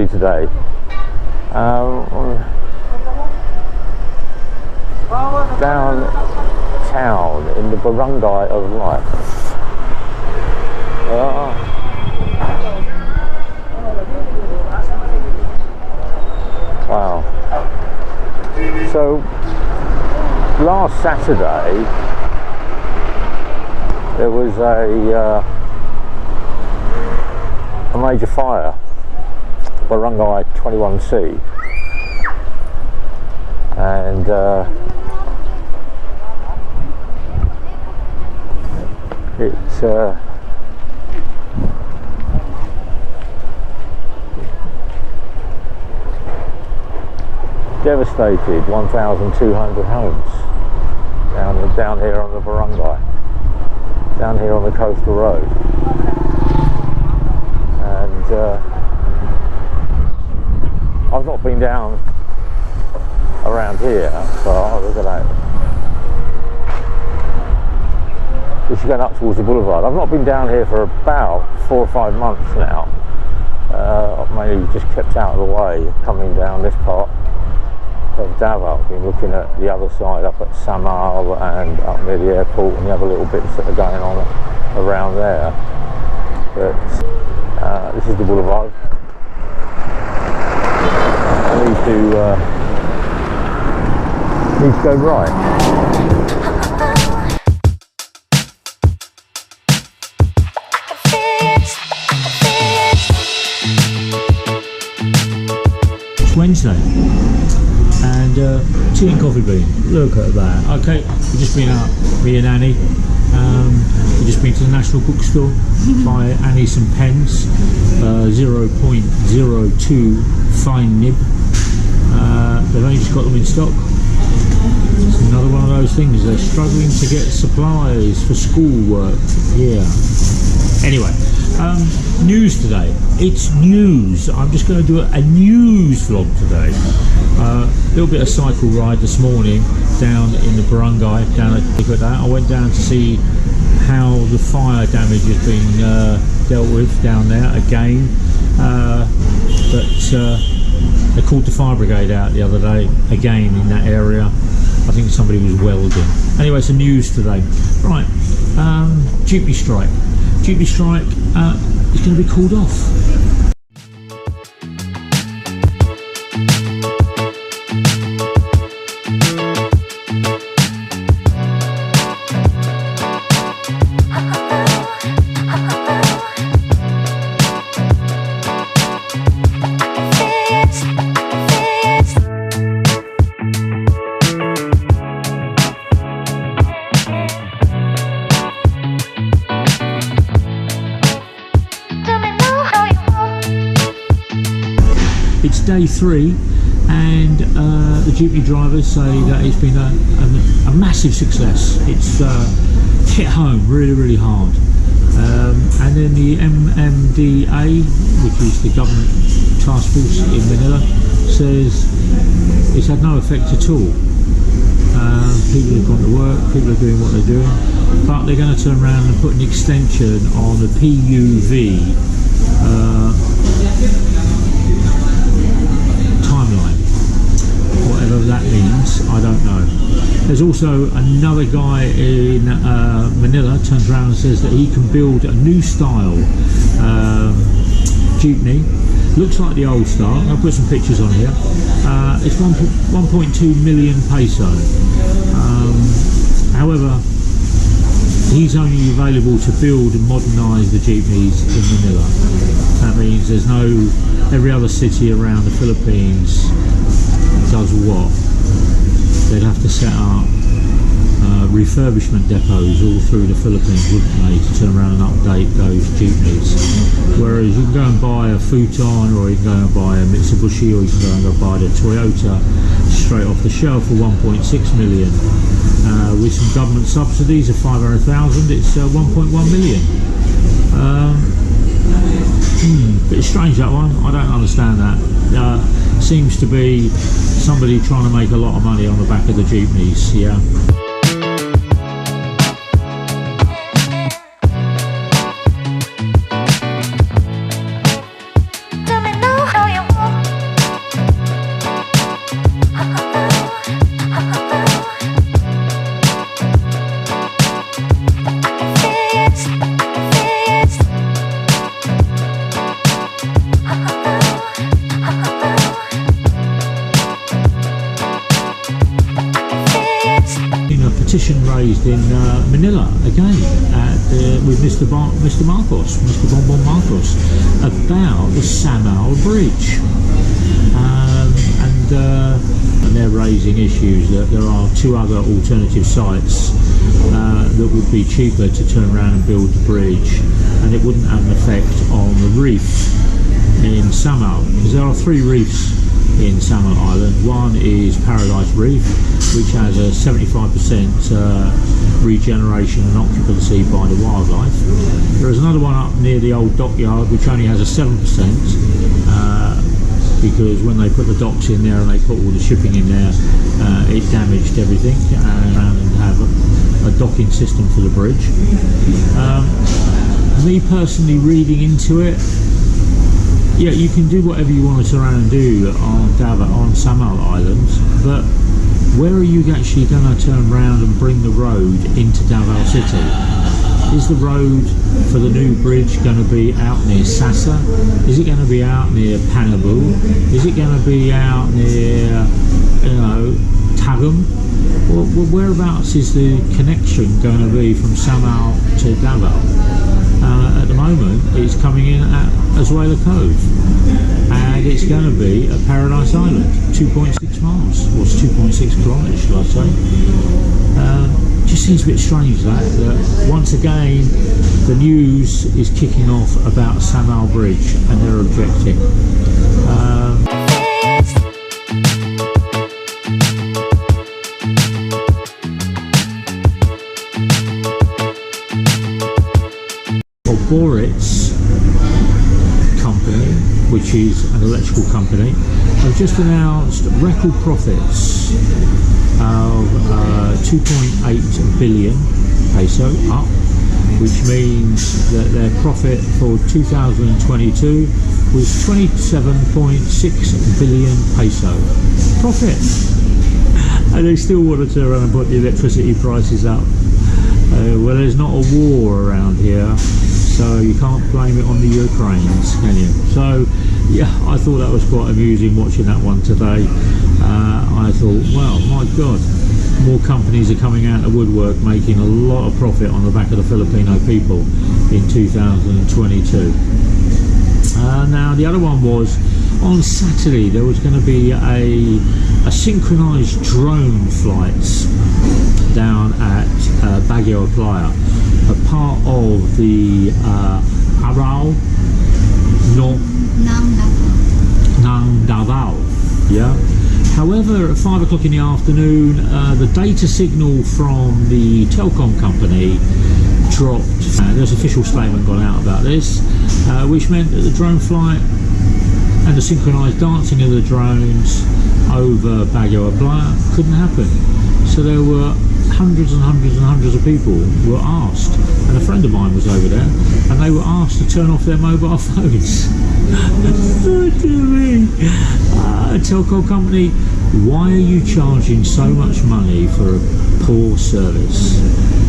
do today. Downtown in the barangay of life. Wow. So last Saturday there was a major fire, barangay 21C, and it's devastated 1,200 homes down here on the barangay, down here on the coastal road. And I've not been down around here, so look at that. This is going up towards the boulevard. I've not been down here for about 4 or 5 months now. I've mainly just kept out of the way, coming down this part of Davao. I've been looking at the other side, up at Samal and up near the airport, and the other little bits that are going on around there. But this is the boulevard. I need to go right. Wednesday, and tea and coffee bean. Look at that. Okay, we've just been out, me and Annie. We've just been to the National Bookstore, buy Annie some pens, 0.02 fine nib. They've only just got them in stock. It's another one of those things, they're struggling to get supplies for schoolwork here. Anyway, news today. It's news. I'm just going to do a news vlog today. A little bit of cycle ride this morning down in the barangay, down at that. I went down to see how the fire damage has been dealt with down there again. But they called the fire brigade out the other day again in that area. I think somebody was welding. Anyway, some news today. Right, Jeepney strike. Jeepney strike is going to be called off. It's day 3, and the Jeepney drivers say that it's been a massive success. It's hit home really hard. And then the MMDA, which is the government task force in Manila, says it's had no effect at all. People have gone to work, people are doing what they're doing, but they're going to turn around and put an extension on the PUV timeline. Whatever that means, I don't know. There's also another guy in Manila turns around and says that he can build a new style Jeepney. Looks like the old style. I'll put some pictures on here. It's 1.2 million peso. However, he's only available to build and modernise the Jeepneys in Manila. That means there's no, every other city around the Philippines does what? They'd have to set up refurbishment depots all through the Philippines, wouldn't they, to turn around and update those Jeepneys. Whereas you can go and buy a Futon, or you can go and buy a Mitsubishi, or you can go and go buy the Toyota straight off the shelf for 1.6 million. With some government subsidies of 500,000, it's 1.1 million. Bit strange, that one. I don't understand that. Seems to be somebody trying to make a lot of money on the back of the Jeepneys, yeah. petition raised in Manila again with Mr. Marcos, Mr. Bonbon Marcos, about the Samal Bridge, and they're raising issues that there are 2 other alternative sites that would be cheaper to turn around and build the bridge, and it wouldn't have an effect on the reef in Samal, because there are 3 reefs in Samal Island. One is Paradise Reef, which has a 75% regeneration and occupancy by the wildlife. There is another one up near the old dockyard which only has a 7%, because when they put the docks in there and they put all the shipping in there, it damaged everything, and have a docking system for the bridge. Me personally, reading into it, yeah, you can do whatever you want to turn around and do on Davao, on Samal Island, but where are you actually going to turn around and bring the road into Davao City? Is the road for the new bridge going to be out near Sasa? Is it going to be out near Panabu? Is it going to be out near, you know, Tagum? Well, whereabouts is the connection going to be from Samal to Davao? At the moment, it's coming in at Azuela Cove, and it's going to be at Paradise Island, 2.6 miles, or 2.6 kilometres, should I say. Just seems a bit strange that once again the news is kicking off about Samal Bridge and they're objecting. Borit's company, which is an electrical company, have just announced record profits of 2.8 billion peso up, which means that their profit for 2022 was 27.6 billion peso profit, and they still want to turn around and put the electricity prices up. Well, there's not a war around here, so you can't blame it on the Ukrainians, can you? So yeah, I thought that was quite amusing watching that one today. I thought, well, my God, more companies are coming out of the woodwork making a lot of profit on the back of the Filipino people in 2022. Now the other one was on Saturday. There was going to be a synchronized drone flights down at Baguio Playa, a part of the Araw no Nang Davao. Yeah. However, at 5 o'clock in the afternoon, the data signal from the telecom company dropped. There's an official statement gone out about this, which meant that the drone flight and the synchronised dancing of the drones over Baguio Playa couldn't happen. So there were hundreds and hundreds and hundreds of people were asked, and a friend of mine was over there, and they were asked to turn off their mobile phones. Oh dear me. A telco company, why are you charging so much money for a poor service?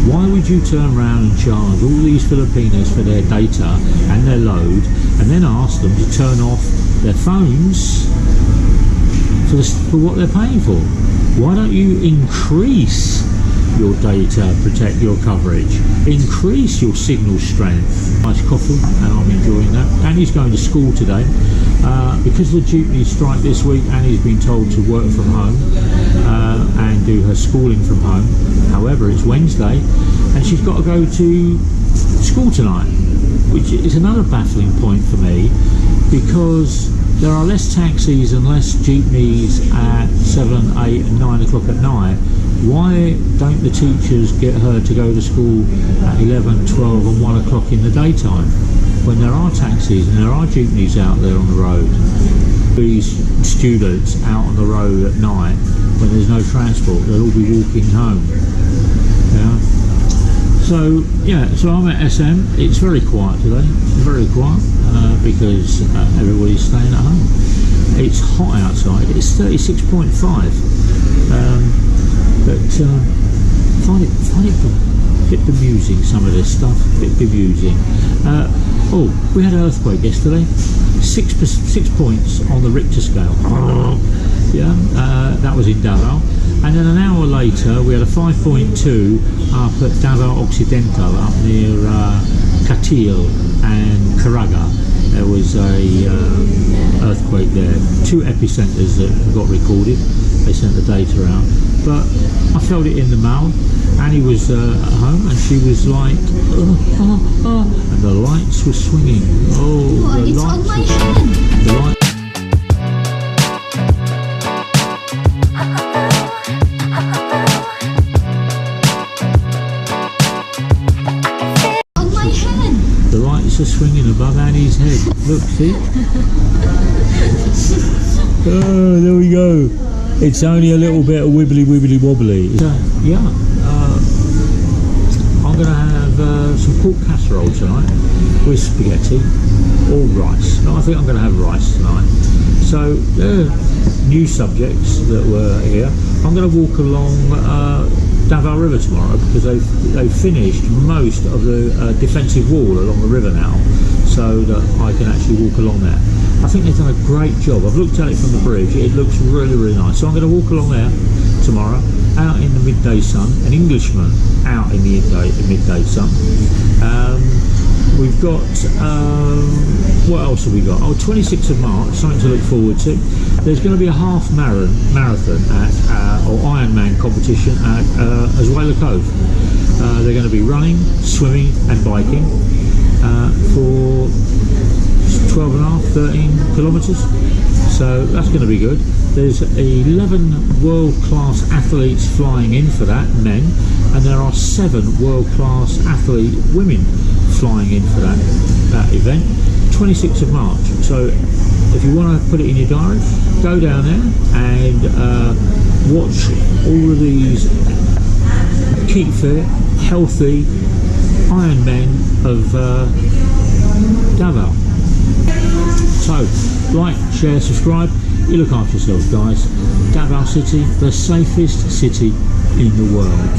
Why would you turn around and charge all these Filipinos for their data and their load, and then ask them to turn off their phones for what they're paying for? Why don't you increase your data, protect your coverage, increase your signal strength? Nice coffee, and I'm enjoying that. Annie's going to school today. Because of the Jeepney strike this week, Annie's been told to work from home and do her schooling from home. However, it's Wednesday and she's got to go to school tonight, which is another baffling point for me, because there are less taxis and less jeepneys at 7, 8 and 9 o'clock at night. Why don't the teachers get her to go to school at 11, 12 and 1 o'clock in the daytime, when there are taxis and there are jeepneys out there on the road? These students out on the road at night when there's no transport, they'll all be walking home. Yeah. So yeah, so I'm at SM. It's very quiet today, very quiet, because everybody's staying at home. It's hot outside, it's 36.5, but find it a bit bemusing, some of this stuff, a bit bemusing. Oh, we had an earthquake yesterday, 6 points on the Richter scale. Yeah, that was in Davao. And then an hour later, we had a 5.2 up at Davao Occidental, up near Kneale and Caraga. There was a earthquake there. 2 epicenters that got recorded. They sent the data out. But I felt it in the mail. Annie was at home and she was like, and the lights were swinging. Oh, the it's lights on my were hand. swinging. The lights. On my hand. The lights are swinging above Annie's head. Look, see? Oh, there we go. It's only a little bit of wibbly wobbly. Yeah, I'm going to have some pork casserole tonight with spaghetti or rice. No, I think I'm going to have rice tonight. So, new subjects that were here. I'm going to walk along Davao River tomorrow because they've finished most of the defensive wall along the river now, so that I can actually walk along there. I think they've done a great job. I've looked at it from the bridge. It looks really nice. So I'm going to walk along there tomorrow, out in the midday sun. An Englishman out in the midday sun. We've got, what else have we got? Oh, 26th of March, something to look forward to. There's going to be a half marathon or Ironman competition at Azuela Cove. They're going to be running, swimming and biking for 13 kilometres, so that's going to be good. There's 11 world-class athletes flying in for that, men, and there are 7 world-class athlete women flying in for that event. 26th of March, so if you want to put it in your diary, go down there and watch all of these keep fit, healthy Ironmen of Davao. So, like, share, subscribe. You look after yourselves, guys. Davao City, the safest city in the world.